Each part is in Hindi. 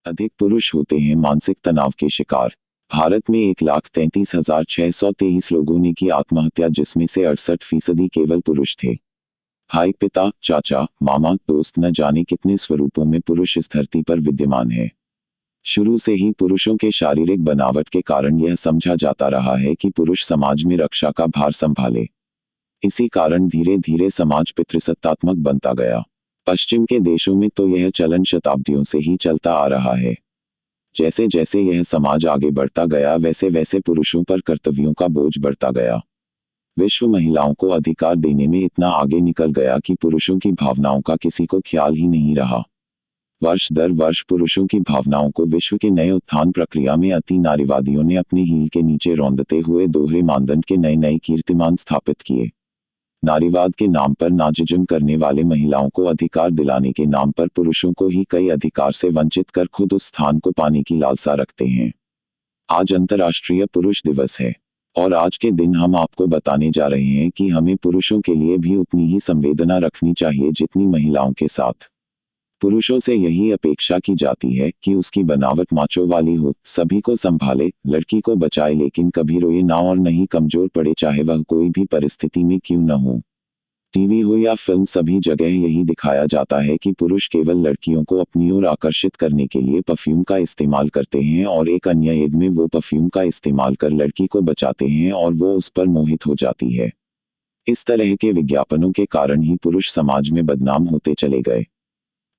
अधिक पुरुष होते हैं मानसिक तनाव के शिकार। भारत में 1,33,623 लोगों ने की आत्महत्या, जिसमें से 68% केवल पुरुष थे। भाई, पिता, चाचा, मामा, दोस्त, न जाने कितने स्वरूपों में पुरुष इस धरती पर विद्यमान है। शुरू से ही पुरुषों के शारीरिक बनावट के कारण यह समझा जाता रहा है कि पुरुष समाज में रक्षा का भार संभाले। इसी कारण धीरे धीरे समाज पितृसत्तात्मक बनता गया। पश्चिम के देशों में तो यह चलन शताब्दियों से ही चलता आ रहा है। जैसे जैसे यह समाज आगे बढ़ता गया, वैसे वैसे पुरुषों पर कर्तव्यों का बोझ बढ़ता गया। विश्व महिलाओं को अधिकार देने में इतना आगे निकल गया कि पुरुषों की भावनाओं का किसी को ख्याल ही नहीं रहा। वर्ष दर वर्ष पुरुषों की भावनाओं को विश्व के नए उत्थान प्रक्रिया में अति नारीवादियों ने अपनी हील के नीचे रौंदते हुए दोहरे मानदंड के नए नए कीर्तिमान स्थापित किए। नारीवाद के नाम पर नाजिज्म करने वाले महिलाओं को अधिकार दिलाने के नाम पर पुरुषों को ही कई अधिकार से वंचित कर खुद उस स्थान को पाने की लालसा रखते हैं। आज अंतर्राष्ट्रीय पुरुष दिवस है और आज के दिन हम आपको बताने जा रहे हैं कि हमें पुरुषों के लिए भी उतनी ही संवेदना रखनी चाहिए जितनी महिलाओं के साथ। पुरुषों से यही अपेक्षा की जाती है कि उसकी बनावट माचो वाली हो, सभी को संभाले, लड़की को बचाए, लेकिन कभी रोए ना और नहीं कमजोर पड़े, चाहे वह कोई भी परिस्थिति में क्यों न हो। टीवी हो या फिल्म, सभी जगह यही दिखाया जाता है कि पुरुष केवल लड़कियों को अपनी ओर आकर्षित करने के लिए परफ्यूम का इस्तेमाल करते हैं और एक अन्य एड में वो परफ्यूम का इस्तेमाल कर लड़की को बचाते हैं और वो उस पर मोहित हो जाती है। इस तरह के विज्ञापनों के कारण ही पुरुष समाज में बदनाम होते चले गए।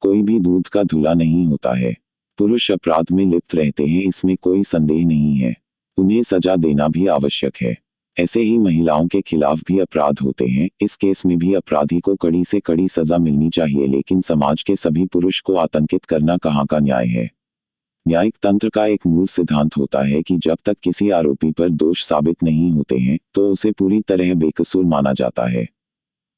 कोई भी दूध का धुला नहीं होता है। पुरुष अपराध में लिप्त रहते हैं, इसमें कोई संदेह नहीं है। उन्हें सजा देना भी आवश्यक है। ऐसे ही महिलाओं के खिलाफ भी अपराध होते हैं। इस केस में भी अपराधी को कड़ी से कड़ी सजा मिलनी चाहिए, लेकिन समाज के सभी पुरुष को आतंकित करना कहाँ का न्याय है। न्यायिक तंत्र का एक मूल सिद्धांत होता है कि जब तक किसी आरोपी पर दोष साबित नहीं होते हैं तो उसे पूरी तरह बेकसूर माना जाता है।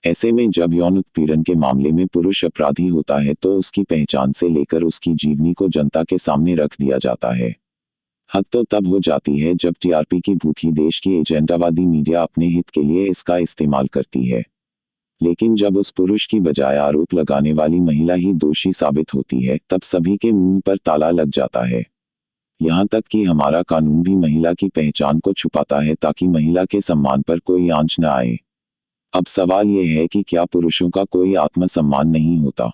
ऐसे में जब यौन उत्पीड़न के मामले में पुरुष अपराधी होता है तो उसकी पहचान से लेकर उसकी जीवनी को जनता के सामने रख दिया जाता है। हद तो तब हो जाती है जब टीआरपी की भूखी देश की एजेंडावादी मीडिया अपने हित के लिए इसका इस्तेमाल करती है। लेकिन जब उस पुरुष की बजाय आरोप लगाने वाली महिला ही दोषी साबित होती है, तब सभी के मुंह पर ताला लग जाता है। यहाँ तक कि हमारा कानून भी महिला की पहचान को छुपाता है ताकि महिला के सम्मान पर कोई आंच न आए। अब सवाल यह है कि क्या पुरुषों का कोई आत्मसम्मान नहीं होता?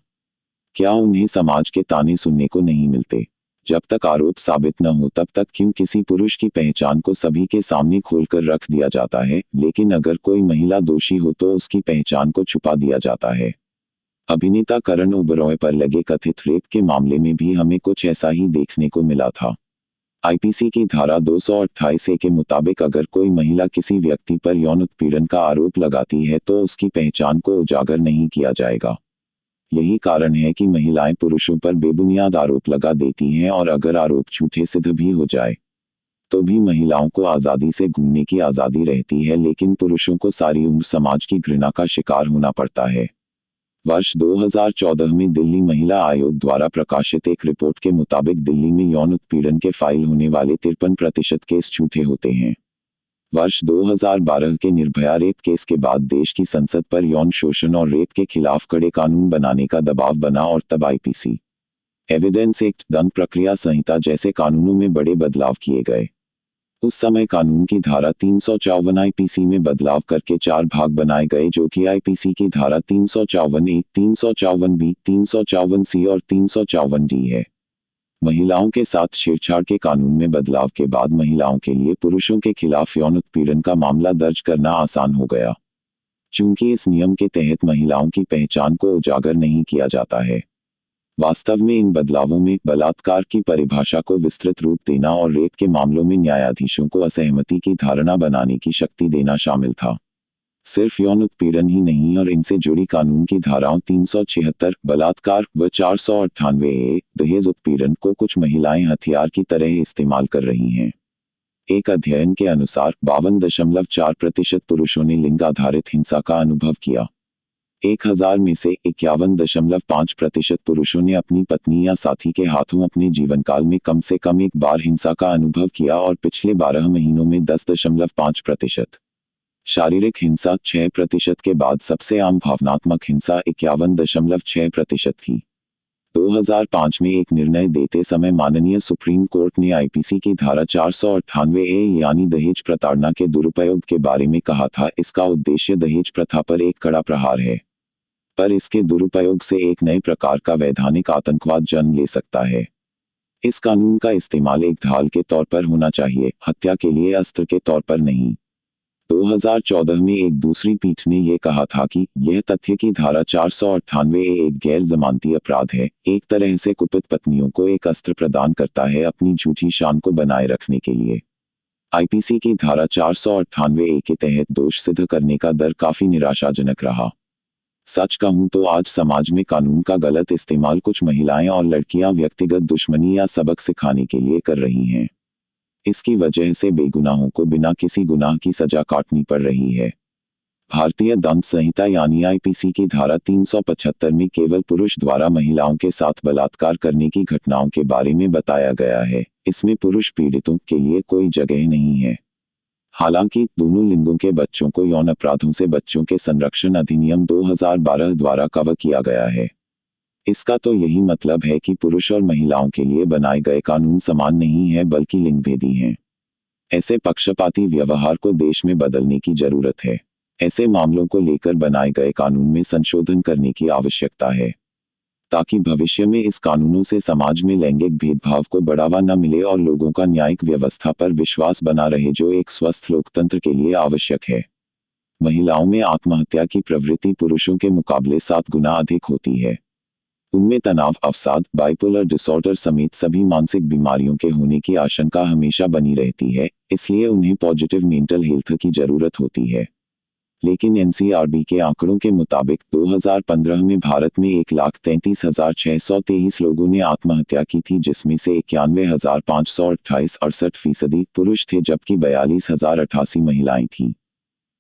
क्या उन्हें समाज के ताने सुनने को नहीं मिलते? जब तक आरोप साबित न हो तब तक क्यों किसी पुरुष की पहचान को सभी के सामने खोलकर रख दिया जाता है, लेकिन अगर कोई महिला दोषी हो तो उसकी पहचान को छुपा दिया जाता है। अभिनेता करण ओबरॉय पर लगे कथित रेप के मामले में भी हमें कुछ ऐसा ही देखने को मिला था। आईपीसी की धारा 228 ए के मुताबिक अगर कोई महिला किसी व्यक्ति पर यौन उत्पीड़न का आरोप लगाती है तो उसकी पहचान को उजागर नहीं किया जाएगा। यही कारण है कि महिलाएं पुरुषों पर बेबुनियाद आरोप लगा देती हैं और अगर आरोप झूठे सिद्ध भी हो जाए तो भी महिलाओं को आज़ादी से घूमने की आज़ादी रहती है, लेकिन पुरुषों को सारी उम्र समाज की घृणा का शिकार होना पड़ता है। वर्ष 2014 में दिल्ली महिला आयोग द्वारा प्रकाशित एक रिपोर्ट के मुताबिक दिल्ली में यौन उत्पीड़न के फाइल होने वाले 53% केस झूठे होते हैं। वर्ष 2012 के निर्भया रेप केस के बाद देश की संसद पर यौन शोषण और रेप के खिलाफ कड़े कानून बनाने का दबाव बना और तब आईपीसी, एविडेंस एक्ट, दंड प्रक्रिया संहिता जैसे कानूनों में बड़े बदलाव किए गए। उस समय कानून की धारा 354 आईपीसी में बदलाव करके 4 भाग बनाए गए, जो कि आईपीसी की धारा 354 ए, 354 बी, 354 सी और 354 डी है। महिलाओं के साथ छेड़छाड़ के कानून में बदलाव के बाद महिलाओं के लिए पुरुषों के खिलाफ यौन उत्पीड़न का मामला दर्ज करना आसान हो गया। चूंकि इस नियम के तहत महिलाओं की पहचान को उजागर नहीं किया जाता है। वास्तव में इन बदलावों में बलात्कार की परिभाषा को विस्तृत रूप देना और रेप के मामलों में न्यायाधीशों को असहमति की धारणा बनाने की शक्ति देना शामिल था। सिर्फ यौन उत्पीड़न ही नहीं और इनसे जुड़ी कानून की धाराओं 376 बलात्कार व 498 ए दहेज उत्पीड़न को कुछ महिलाएं हथियार की तरह इस्तेमाल कर रही हैं। एक अध्ययन के अनुसार 52.4% पुरुषों ने लिंग आधारित हिंसा का अनुभव किया। 1000 में से 51.5% पुरुषों ने अपनी पत्नी या साथी के हाथों अपने जीवनकाल में कम से कम एक बार हिंसा का अनुभव किया और पिछले 12 महीनों में 10.5%। शारीरिक हिंसा 6% के बाद सबसे आम भावनात्मक हिंसा 51.6% थी। 2005 में एक निर्णय देते समय माननीय सुप्रीम कोर्ट ने आईपीसी की धारा 498 ए यानी दहेज प्रताड़ना के दुरुपयोग के बारे में कहा था। इसका उद्देश्य दहेज प्रथा पर एक कड़ा प्रहार है, पर इसके दुरुपयोग से एक नए प्रकार का वैधानिक आतंकवाद जन्म ले सकता है। इस कानून का इस्तेमाल एक ढाल के तौर पर होना चाहिए, हत्या के लिए अस्त्र के तौर पर नहीं। 2014 में एक दूसरी पीठ ने यह कहा था कि यह तथ्य कि धारा 498 ए एक गैर जमानती अपराध है, एक तरह से कुपित पत्नियों को एक अस्त्र प्रदान करता है अपनी झूठी शान को बनाए रखने के लिए। आईपीसी की धारा 498 ए के तहत दोष सिद्ध करने का दर काफी निराशाजनक रहा। सच कहूं तो आज समाज में कानून का गलत इस्तेमाल कुछ महिलाएं और लड़कियां व्यक्तिगत दुश्मनी या सबक सिखाने के लिए कर रही हैं। इसकी वजह से बेगुनाहों को बिना किसी गुनाह की सजा काटनी पड़ रही है। भारतीय दंड संहिता यानी आईपीसी की धारा 375 में केवल पुरुष द्वारा महिलाओं के साथ बलात्कार करने की घटनाओं के बारे में बताया गया है। इसमें पुरुष पीड़ितों के लिए कोई जगह नहीं है। हालांकि दोनों लिंगों के बच्चों को यौन अपराधों से बच्चों के संरक्षण अधिनियम 2012 द्वारा कवर किया गया है। इसका तो यही मतलब है कि पुरुष और महिलाओं के लिए बनाए गए कानून समान नहीं है बल्कि लिंगभेदी हैं। ऐसे पक्षपाती व्यवहार को देश में बदलने की जरूरत है। ऐसे मामलों को लेकर बनाए गए कानून में संशोधन करने की आवश्यकता है, ताकि भविष्य में इस कानूनों से समाज में लैंगिक भेदभाव को बढ़ावा न मिले और लोगों का न्यायिक व्यवस्था पर विश्वास बना रहे, जो एक स्वस्थ लोकतंत्र के लिए आवश्यक है। महिलाओं में आत्महत्या की प्रवृत्ति पुरुषों के मुकाबले 7 गुना अधिक होती है। उनमें तनाव, अवसाद, बाइपोलर डिसऑर्डर समेत सभी मानसिक बीमारियों के होने की आशंका हमेशा बनी रहती है, इसलिए उन्हें पॉजिटिव मेंटल हेल्थ की जरूरत होती है। लेकिन एनसीआरबी के आंकड़ों के मुताबिक 2015 में भारत में 1,33,623 लोगों ने आत्महत्या की थी, जिसमें से 91,528 68% पुरुष थे जबकि 42,088 महिलाएं थीं।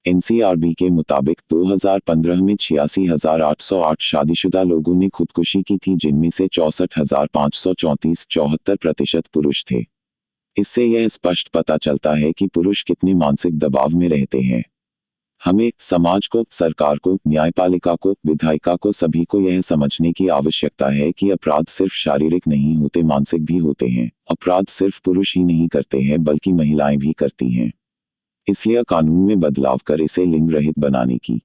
एनसीआरबी के मुताबिक 2015 में 86,808 शादीशुदा लोगों ने खुदकुशी की थी, जिनमें से 64,534 74% पुरुष थे। इससे यह स्पष्ट पता चलता है कि पुरुष कितने मानसिक दबाव में रहते हैं। हमें, समाज को, सरकार को, न्यायपालिका को, विधायिका को, सभी को यह समझने की आवश्यकता है कि अपराध सिर्फ शारीरिक नहीं होते, मानसिक भी होते हैं। अपराध सिर्फ पुरुष ही नहीं करते हैं बल्कि महिलाएं भी करती हैं। इसलिए कानून में बदलाव कर इसे लिंग रहित बनाने की